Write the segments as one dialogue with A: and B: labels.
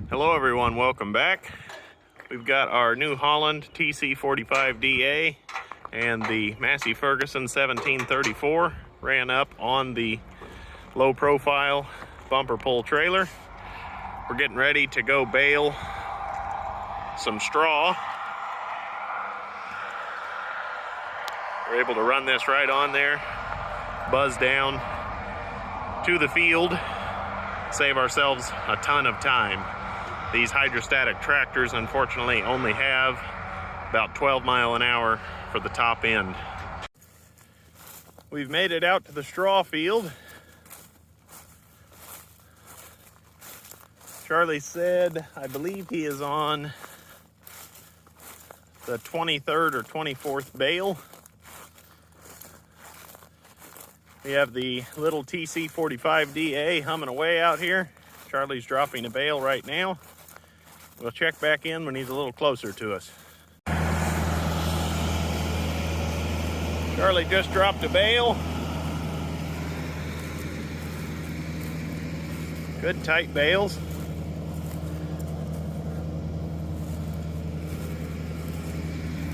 A: Hello everyone, welcome back. We've got our New Holland TC45DA and the Massey Ferguson 1734 ran up on the low profile bumper pull trailer. We're getting ready to go bale some straw. We're able to run this right on there, buzz down to the field, save ourselves a ton of time. These hydrostatic tractors unfortunately only have about 12 miles an hour for the top end. We've made it out to the straw field. Charlie said, I believe he is on the 23rd or 24th bale. We have the little TC45DA humming away out here. Charlie's dropping a bale right now. We'll check back in when he's a little closer to us. Charlie just dropped a bale. Good tight bales.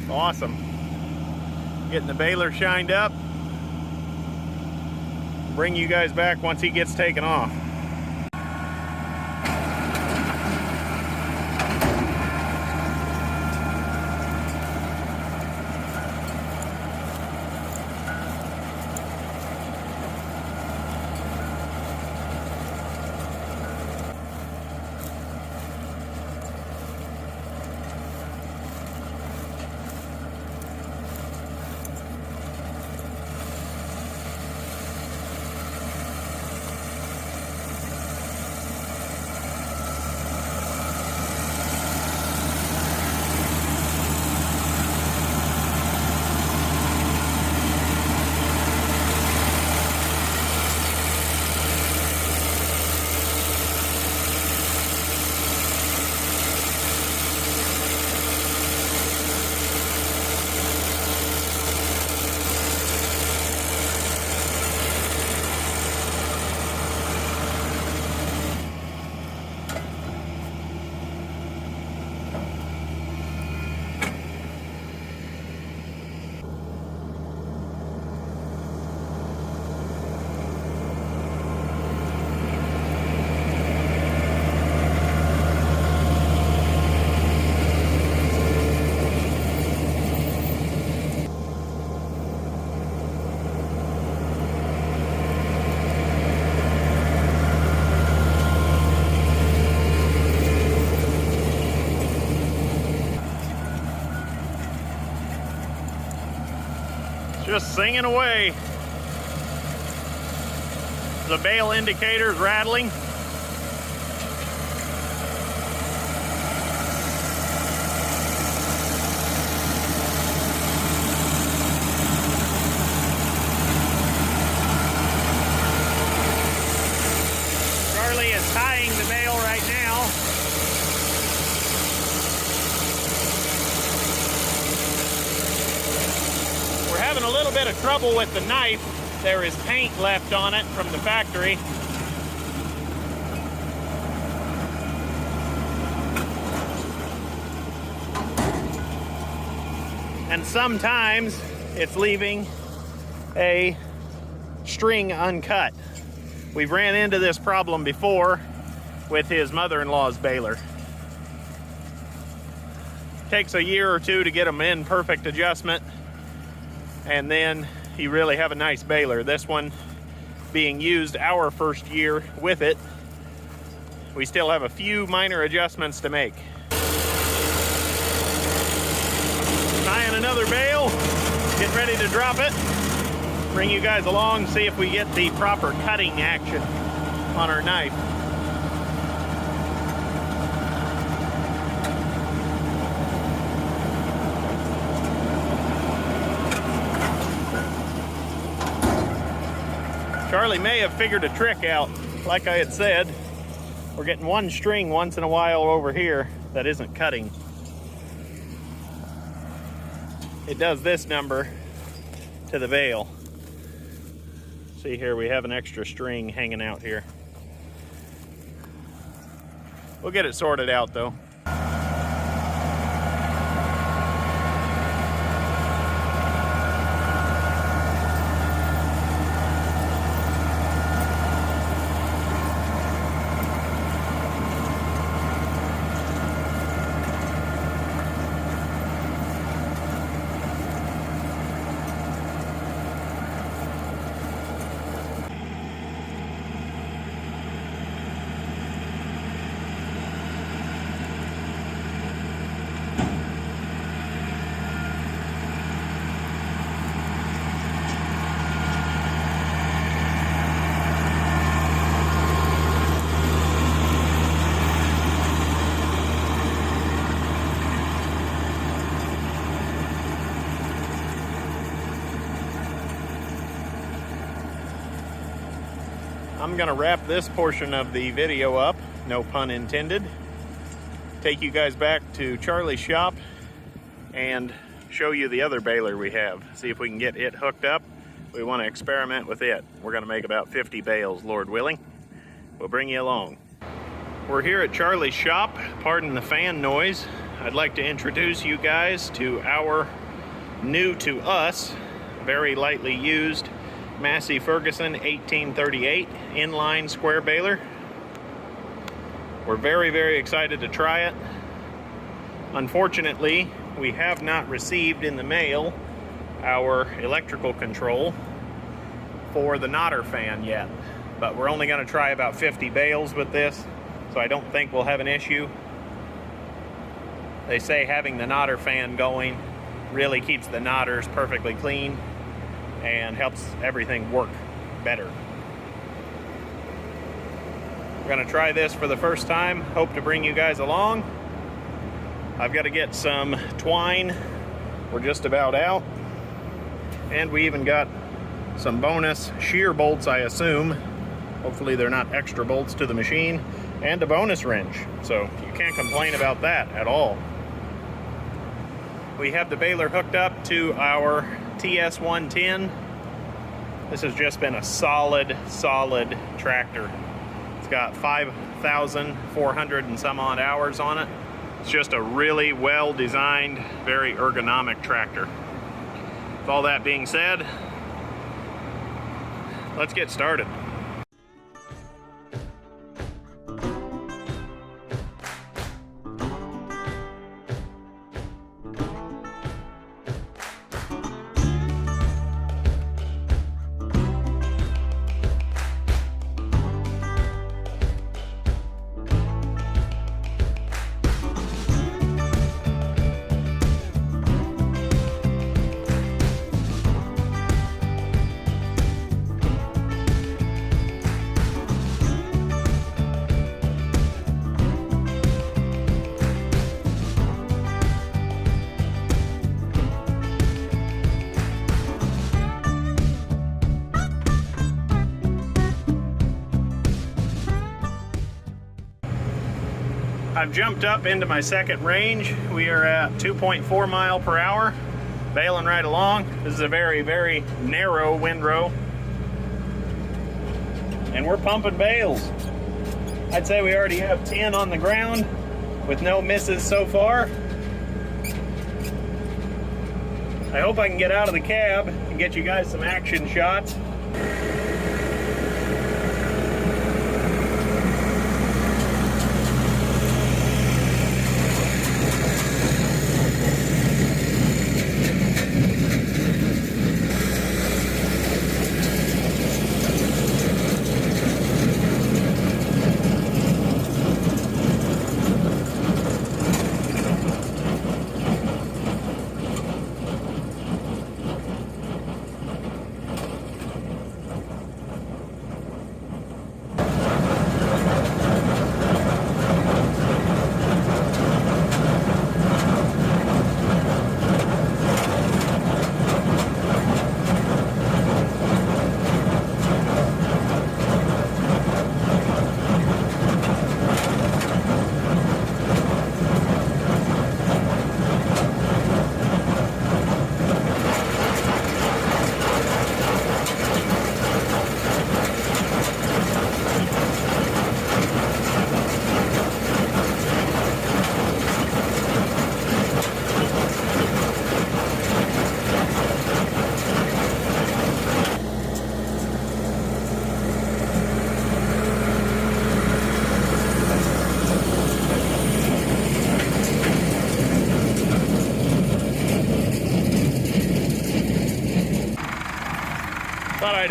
A: Awesome. Getting the baler shined up. Bring you guys back once he gets taken off. Just singing away. The bale indicator's rattling. Charlie is tying the bale right now. We're having a little bit of trouble with the knife. There is paint left on it from the factory. And sometimes it's leaving a string uncut. We've ran into this problem before with his mother-in-law's baler. Takes a year or two to get them in perfect adjustment, and then you really have a nice baler. This one being used our first year with it, we still have a few minor adjustments to make. Tying another bale, getting ready to drop it. Bring you guys along, see if we get the proper cutting action on our knife. Charlie may have figured a trick out. Like I had said, we're getting one string once in a while over here that isn't cutting. It does this number to the bale. See here, we have an extra string hanging out here. We'll get it sorted out though. I'm gonna wrap this portion of the video up, no pun intended. Take you guys back to Charlie's shop and show you the other baler we have. See if we can get it hooked up. We want to experiment with it. We're gonna make about 50 bales, Lord willing. We'll bring you along. We're here at Charlie's shop. Pardon the fan noise. I'd like to introduce you guys to our new to us, very lightly used Massey Ferguson 1838 inline square baler. We're very, very excited to try it. Unfortunately, we have not received in the mail our electrical control for the knotter fan yet, but we're only going to try about 50 bales with this, so I don't think we'll have an issue. They say having the knotter fan going really keeps the knotters perfectly clean and helps everything work better. We're gonna try this for the first time. Hope to bring you guys along. I've got to get some twine. We're just about out. And we even got some bonus shear bolts, I assume. Hopefully they're not extra bolts to the machine. And a bonus wrench. So you can't complain about that at all. We have the baler hooked up to our TS110. This has just been a solid tractor. It's got 5,400 and some odd hours on it. It's just a really well designed, very ergonomic tractor. With all that being said, let's get started. I've jumped up into my second range. We are at 2.4 mile per hour, baling right along. This is a very, very narrow windrow. And we're pumping bales. I'd say we already have 10 on the ground with no misses so far. I hope I can get out of the cab and get you guys some action shots.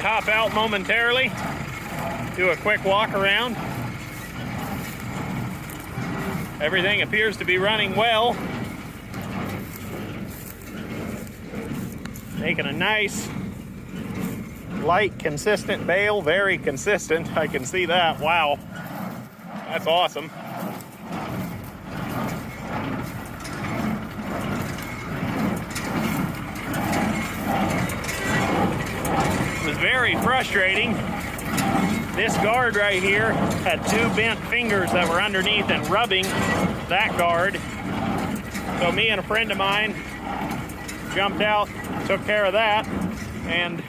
A: did hop out momentarily, do a quick walk around. Everything appears to be running well. Making a nice, light, consistent bale, very consistent. I can see that. Wow, that's awesome. It was very frustrating. This guard right here had two bent fingers that were underneath and rubbing that guard. So me and a friend of mine jumped out, took care of that, and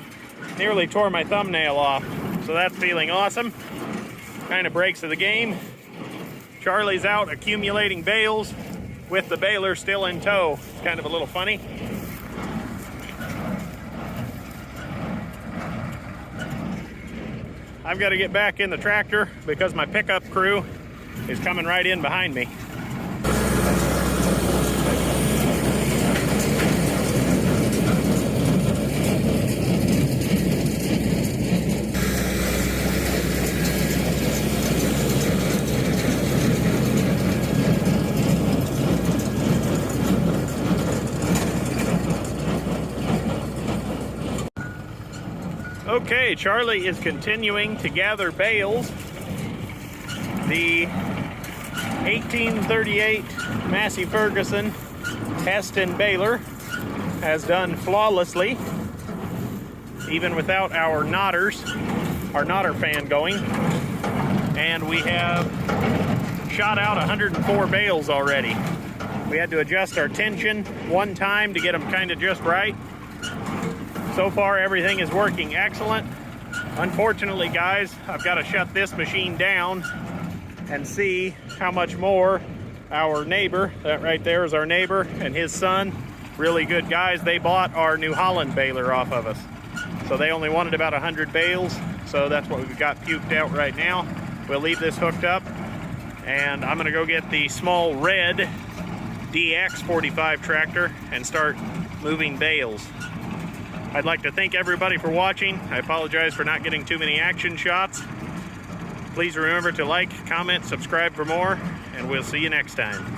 A: nearly tore my thumbnail off. So that's feeling awesome. Kind of breaks of the game. Charlie's out accumulating bales with the baler still in tow. It's kind of a little funny. I've got to get back in the tractor because my pickup crew is coming right in behind me. Okay, Charlie is continuing to gather bales. The 1838 Massey Ferguson Heston baler has done flawlessly, even without our knotter fan going. And we have shot out 104 bales already. We had to adjust our tension one time to get them kind of just right. So far, everything is working excellent. Unfortunately, guys, I've got to shut this machine down and see how much more our neighbor, that right there is our neighbor, and his son, really good guys, they bought our New Holland baler off of us. So they only wanted about 100 bales, so that's what we've got puked out right now. We'll leave this hooked up, and I'm gonna go get the small red DX45 tractor and start moving bales. I'd like to thank everybody for watching. I apologize for not getting too many action shots. Please remember to like, comment, subscribe for more, and we'll see you next time.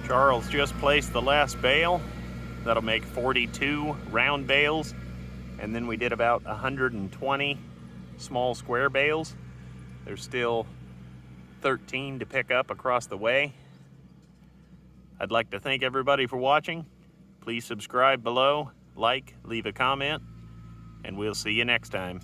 A: Charles just placed the last bale. That'll make 42 round bales. And then we did about 120 small square bales. There's still 13 to pick up across the way. I'd like to thank everybody for watching. Please subscribe below, like, leave a comment, and we'll see you next time.